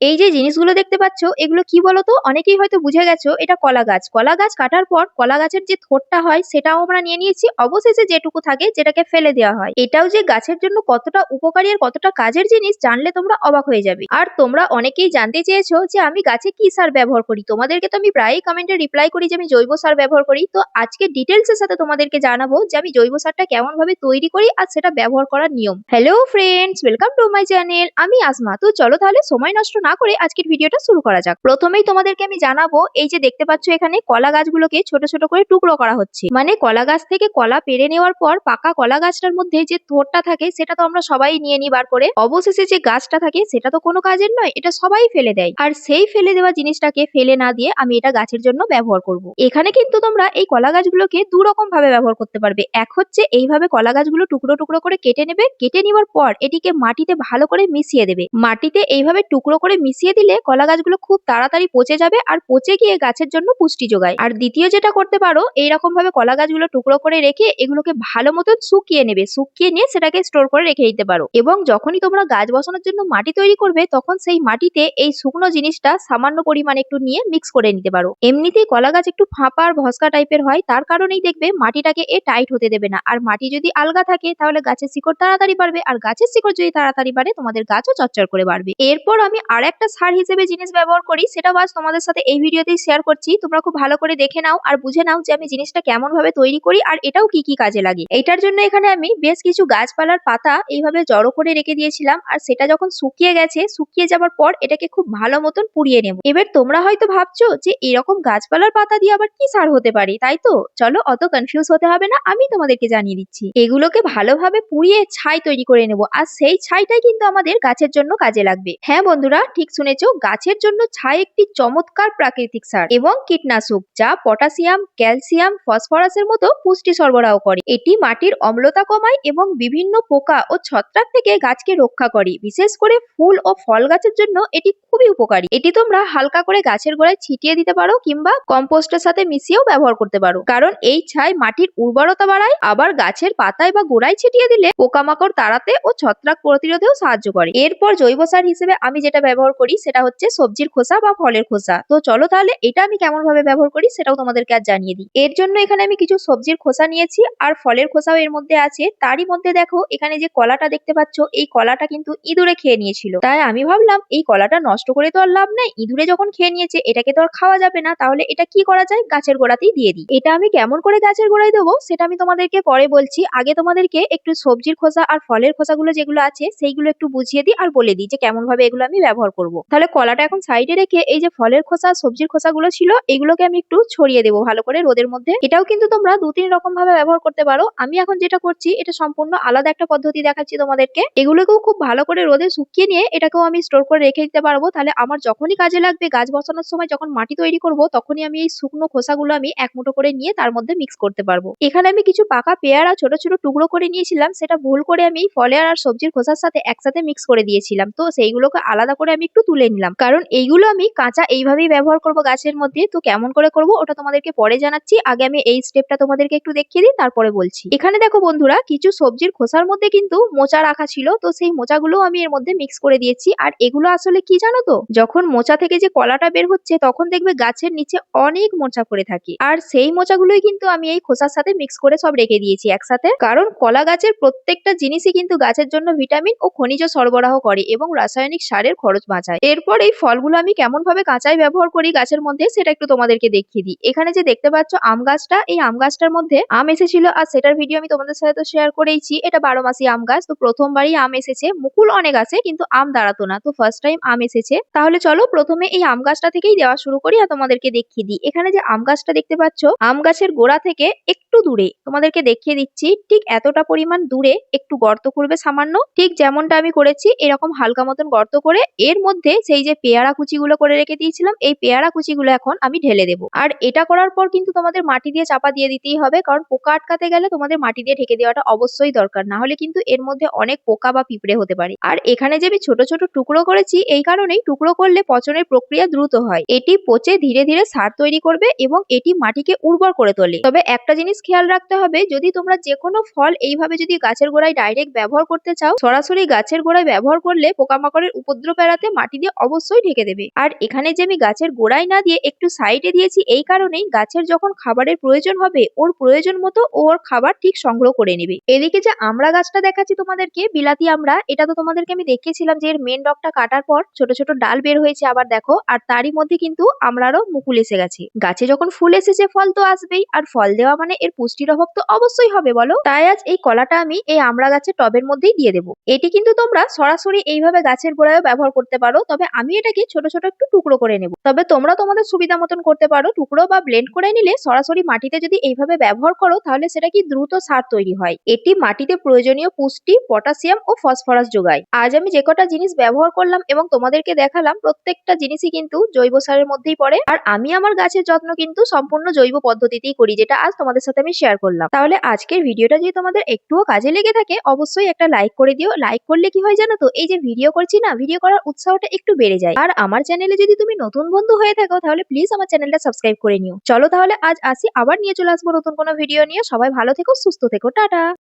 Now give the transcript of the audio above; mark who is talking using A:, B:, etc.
A: এই যে জিনিসগুলো দেখতে পাচ্ছ এগুলো কি বলতো? অনেকেই হয়তো বুঝে গেছো এটা কলা গাছ। কলা গাছ কাটার পর কলা গাছের যে থোড়টা হয় সেটাও আমরা নিয়ে নিয়েছি। অবশেষে যেটুকু থাকে যেটাকে ফেলে দেওয়া হয়। এটাও যে গাছের জন্য কতটা উপকারী আর কতটা কাজের জিনিস জানলে তোমরা অবাক হয়ে যাবে। আর তোমরা অনেকেই জানতে চেয়েছো যে আমি গাছে কি সার ব্যবহার করি। তোমাদেরকে তো আমি প্রায়ই কমেন্টে রিপ্লাই করি যে আমি জৈব সার ব্যবহার করি। তো আজকে ডিটেলস এর সাথে তোমাদেরকে জানাবো যে আমি জৈব সারটা কেমন ভাবে তৈরি করি আর সেটা ব্যবহার করার নিয়ম। Hello friends, welcome to my channel. আমি আসমা। তো চলো তাহলে সময় নষ্ট না করে আজকের ভিডিওটা শুরু করা যাক। প্রথমেই তোমাদেরকে আমি জানাবো, এই যে দেখতে পাচ্ছ এখানে কলা গাছগুলোকে ছোট ছোট করে টুকরো করা হচ্ছে। মানে কলা গাছ থেকে কলা পেড়ে নেওয়ার পর পাকা কলা গাছটার মধ্যে যে থোড়টা থাকে সেটা তো আমরা সবাই নিয়ে নিই বার করে। অবশেষে যে গাছটা থাকে সেটা তো কোনো কাজের নয়, এটা সবাই ফেলে দেয়। আর সেই ফেলে দেওয়া জিনিসটাকে ফেলে না দিয়ে আমি এটা গাছের জন্য ব্যবহার করব। এখানে কিন্তু তোমরা এই কলা গাছগুলোকে দু রকম ভাবে ব্যবহার করতে পারবে। এক হচ্ছে এইভাবে কলা গাছগুলো টুকরো টুকরো করে কেটে নেবে। কেটে নেওয়ার পর এটিকে মাটিতে ভালো করে মিশিয়ে দেবে। মাটিতে এইভাবে টুকরো করে মিশিয়ে দিলে কলা গাছগুলো খুব তাড়াতাড়ি পচে যাবে আর পচে গিয়ে গাছের জন্য পুষ্টি যোগায়। আর দ্বিতীয় যেটা করতে পারো, এইরকম ভাবে কলা গাছগুলো টুকরো করে রেখে এগুলোকে ভালো মতন শুকিয়ে নেবে। শুকিয়ে নিয়ে সেটাকে স্টোর করে রেখে দিতে পারো। এবং যখনই তোমরা গাছ বসানোর জন্য মাটি তৈরি করবে তখন সেই মাটিতে এই শুকনো জিনিসটা সামান্য পরিমাণে একটু নিয়ে মিক্স করে নিতে পারো। এমনিতেই কলা গাছ একটু ফাঁপা আর ভস্কা টাইপের হয়, তার কারণেই দেখবে মাটিটাকে টাইট হতে দেবে না। আর মাটি যদি আলগা থাকে তাহলে গাছের শিকড় তাড়াতাড়ি বাড়বে, আর গাছের শিকড় যদি তাড়াতাড়ি বাড়ে তোমাদের গাছও চচ্চর করে বাড়বে। এরপর আমি আর একটা সার হিসেবে জিনিস ব্যবহার করি, সেটা আজ তোমাদের সাথে এই ভিডিওতেই শেয়ার করছি। তোমরা খুব ভালো করে দেখে নাও আর বুঝে নাও যে আমি জিনিসটা কেমন ভাবে তৈরি করি আর এটাও কি কি কাজে লাগে। এটার জন্য এখানে আমি বেশ কিছু গাছপালার পাতা এইভাবে জড়ো করে রেখে দিয়েছিলাম, আর সেটা যখন শুকিয়ে গেছে, শুকিয়ে যাবার পর এটাকে খুব ভালো মতন পুড়িয়ে নেব। এবার তোমরা হয়তো ভাবছো যে এরকম গাছপালার পাতা দিয়ে আবার কি সার হতে পারে, তাই তো? চলো অত কনফিউজ হতে হবে না, আমি তোমাদেরকে জানিয়ে দিচ্ছি। এগুলোকে ভালোভাবে পুড়িয়ে ছাই তৈরি করে নেব, আর সেই ছাইটাই কিন্তু আমাদের গাছের জন্য কাজে লাগবে। হ্যাঁ বন্ধুরা, ঠিক শুনেছো, গাছের জন্য ছাই একটি চমৎকার প্রাকৃতিক সার এবং কীটনাশক, যা পটাশিয়াম, ক্যালসিয়াম, ফসফরাসের মতো পুষ্টি সরবরাহ করে। এটি মাটির অম্লতা কমায় এবং বিভিন্ন পোকা ও ছত্রাক থেকে গাছকে রক্ষা করে। বিশেষ করে ফুল ও ফল গাছের জন্য এটি খুবই উপকারী। এটি তোমরা হালকা করে গাছের গোড়ায় ছিটিয়ে দিতে পারো কিংবা কম্পোস্টের সাথে মিশিয়েও ব্যবহার করতে পারো, কারণ এই ছাই মাটির উর্বরতা বাড়ায়। আবার গাছের পাতায় বা গোড়ায় ছিটিয়ে দিলে পোকামাকড় তাড়াতে ও ছত্রাক প্রতিরোধেও সাহায্য করে। এরপর জৈব সার হিসেবে আমি যেটা ব্যবহার করি সেটা হচ্ছে সবজির খোসা বা ফলের খোসা। তো চলো তাহলে এটা আমি কেমন ভাবে ব্যবহার করি সেটাও তোমাদেরকে আজ জানিয়ে দিই। এর জন্য এখানে আমি কিছু সবজির খোসা নিয়েছি আর ফলের খোসাও এর মধ্যে আছে। তারই মধ্যে দেখো এখানে যে কলাটা দেখতে পাচ্ছ, এই কলাটা কিন্তু ইঁদুরে খেয়ে নিয়েছিল। তাই আমি ভাবলাম এই কলাটা নষ্ট করে তো আর লাভ নাই, ইঁদুরে যখন খেয়ে নিয়েছে এটাকে তো আর খাওয়া যাবে না, তাহলে এটা কি করা যায়, গাছের গোড়াতেই দিয়ে দিই। এটা আমি কেমন করে গাছের গোড়ায় দেবো সেটা আমি তোমাদেরকে পরে বলছি। আগে তোমাদেরকে একটু সবজির খোসা আর ফলের খোসাগুলো যেগুলো আছে সেইগুলো একটু বুঝিয়ে দিই আর বলে দিই যে কেমন ভাবে এগুলো আমি ব্যবহার করব। তাহলে কলাটা এখন সাইডে রেখে এই যে ফলের খোসা, সবজির খোসাগুলো ছিল এগুলোকে আমি একটু ছড়িয়ে দেবো ভালো করে রোদের মধ্যে। এটাও কিন্তু তোমরা দু তিন রকম ভাবে ব্যবহার করতে পারো। আমি এখন যেটা করছি এটা সম্পূর্ণ আলাদা একটা পদ্ধতি দেখাচ্ছি তোমাদেরকে। এগুলোকেও খুব ভালো করে রোদে শুকিয়ে নিয়ে এটাকেও আমি স্টোর করে রেখে দিতে পারবো। তাহলে আমার যখনই কাজে লাগবে গাছ বসানোর সময়, যখন মাটি তৈরি করব, তখনই আমি এই শুকনো খোসাগুলো আমি এক মুঠো করে নিয়ে তার মধ্যে মিক্স করতে পারবো। এখানে আমি কিছু পাকা পেয়ারা ছোট ছোট টুকরো করে নিয়েছিলাম, সেটা ভুল করে আমি ফলের আর সবজির খোসার সাথে একসাথে মিক্স করে দিয়েছিলাম। তো সেইগুলোকে আলাদা করে আমি একটু তুলে নিলাম, কারণ এইগুলো আমি কাঁচা এইভাবেই ব্যবহার করব গাছের মধ্যে। তো কেমন করে করব ওটা তোমাদেরকে পরে জানাচ্ছি, আগে আমি এই স্টেপটা তোমাদেরকে একটু দেখিয়ে দিই, তারপরে বলছি। এখানে দেখো বন্ধুরা, কিছু সবজির খোসার মধ্যে কিন্তু মোচা রাখা ছিল, তো সেই মোচাগুলো আমি এর মধ্যে মিক্স করে দিয়েছি। আর এগুলো আসলে কি জানো তো, যখন মোচা থেকে যে কলাটা বের হচ্ছে তখন দেখবে গাছের নিচে অনেক মোচা পড়ে থাকে, আর সেই মোচাগুলোই কিন্তু আমি এই খোসার সাথে মিক্স করে সব রেখে দিয়েছি একসাথে। কারণ কলা গাছের প্রত্যেকটা জিনিসই কিন্তু গাছের জন্য ভিটামিন ও খনিজ সরবরাহ করে এবং রাসায়নিক সারের খরচ বাঁচায়। এরপর এই ফলগুলো আমি কেমন ভাবে কাঁচাই ব্যবহার করি গাছের মধ্যে সেটা একটু তোমাদেরকে দেখিয়ে দিই। এখানে যে দেখতে পাচ্ছ আম গাছটা, এই আম গাছটার মধ্যে আম এসেছিল, আর সেটার ভিডিও আমি তোমাদের সাথে তো শেয়ার করেইছি। এটা 12 মাসি আম গাছ। তো প্রথমবারই আম এসেছে, মুকুল অনেক আছে কিন্তু আম দাঁড়াতো না, তো ফার্স্ট টাইম আম এসেছে। তাহলে চলো প্রথমে এই আম গাছটা থেকেই দেওয়া শুরু করি আর তোমাদেরকে দেখিয়ে দিই। এখানে যে আম গাছটা দেখতে পাচ্ছ, আম গাছের গোড়া থেকে একটু দূরে তোমাদেরকে দেখিয়ে দিচ্ছি, ঠিক এতটা পরিমাণ দূরে একটু গর্ত করবে সামান্য, ঠিক যেমনটা আমি করেছি এরকম হালকা মতন গর্ত করে এর মধ্যে সেই যে পেয়ারা কুচিগুলো করে রেখে দিয়েছিলাম, এই পেয়ারা কুচিগুলো এখন আমি ঢেলে দেবো। আর এটা করার পর কিন্তু তোমাদের মাটি দিয়ে চাপা দিয়ে দিতেই হবে, কারণ পোকা আটকাতে গেলে তোমাদের মাটি দিয়ে ঢেকে দেওয়াটা অবশ্যই দরকার, না হলে কিন্তু এর মধ্যে অনেক পোকা বা পিঁপড়ে হতে পারে। আর এখানে যে আমি ছোট ছোট টুকরো করেছি এই কারণে, এভাবেই টুকরো করলে পচনের প্রক্রিয়া দ্রুত হয়। এটি পচে ধীরে ধীরে সার তৈরি করবে এবং এটি মাটিকে উর্বর করে তোলে। তবে একটা জিনিস খেয়াল রাখতে হবে, যদি তোমরা যে কোনো ফল এইভাবে যদি গাছের গোড়ায় ডাইরেক্ট ব্যবহার করতে চাও, সরাসরি গাছের গোড়ায় ব্যবহার করলে পোকামাকড়ের উপদ্রব এড়াতে মাটি দিয়ে অবশ্যই ঢেকে দেবে। আর এখানে যে আমি গাছের গোড়ায় না দিয়ে একটু সাইডে দিয়েছি, এই কারণেই গাছের যখন খাবারের প্রয়োজন হবে ওর প্রয়োজন মতো ওর খাবার ঠিক সংগ্রহ করে নেবে। এদিকে যে আমড়া গাছটা দেখাচ্ছি তোমাদেরকে, বিলাতি আমড়া, এটা তো তোমাদেরকে আমি দেখিয়েছিলাম যে এর মেন ডগটা কাটার পর ছোট ছোট ডাল বের হয়েছে, আবার দেখো, আর তারই মধ্যে কিন্তু আমড়ারও মুকুল এসে গেছে। গাছে যখন ফুল এসেছে ফল তো আসবেই, আর ফল দেওয়া মানে এর পুষ্টির অভাব তো অবশ্যই হবে বলো। তাই আজ এই কলাটা আমি এই আমড়া গাছের টবের মধ্যেই দিয়ে দেবো। এটি কিন্তু তোমরা সরাসরি এইভাবে গাছের গোড়ায়ও ব্যবহার করতে পারো, তবে আমি এটাকে ছোট ছোট একটু টুকরো করে নেব। তবে তোমরা তোমাদের সুবিধা মতন করতে পারো, টুকরো বা ব্লেন্ড করে নিলে সরাসরি মাটিতে যদি এইভাবে ব্যবহার করো তাহলে সেটা কি দ্রুত সার তৈরি হয়। এটি মাটিতে প্রয়োজনীয় পুষ্টি, পটাশিয়াম ও ফসফরাস যোগায়। আজ আমি যে কটা জিনিস ব্যবহার করলাম এবং তোমাদেরকে দেখালাম, প্রত্যেকটা জিনিসই কিন্তু জৈব সারের মধ্যেই পড়ে। আর আমি আমার গাছের যত্ন কিন্তু সম্পূর্ণ জৈব পদ্ধতিতেই করি, যেটা আজ তোমাদের সাথে আমি শেয়ার করলাম। তাহলে আজকের ভিডিওটা যদি তোমাদের একটুও কাজে লেগে থাকে অবশ্যই একটা লাইক করে দিও। লাইক করলে কি হয় জানো তো, এই যে ভিডিও করছি না, ভিডিও করার উৎসাহটা একটু বেড়ে যায়। আর আমার চ্যানেলে যদি তুমি নতুন বন্ধু হয়ে থাকো তাহলে প্লিজ আমার চ্যানেলটা সাবস্ক্রাইব করে নিও। চলো তাহলে আজ আসি, আবার নিয়ে চলে আসবো নতুন কোনো ভিডিও নিয়ে। সবাই ভালো থেকো, সুস্থ থেকো, টাটা।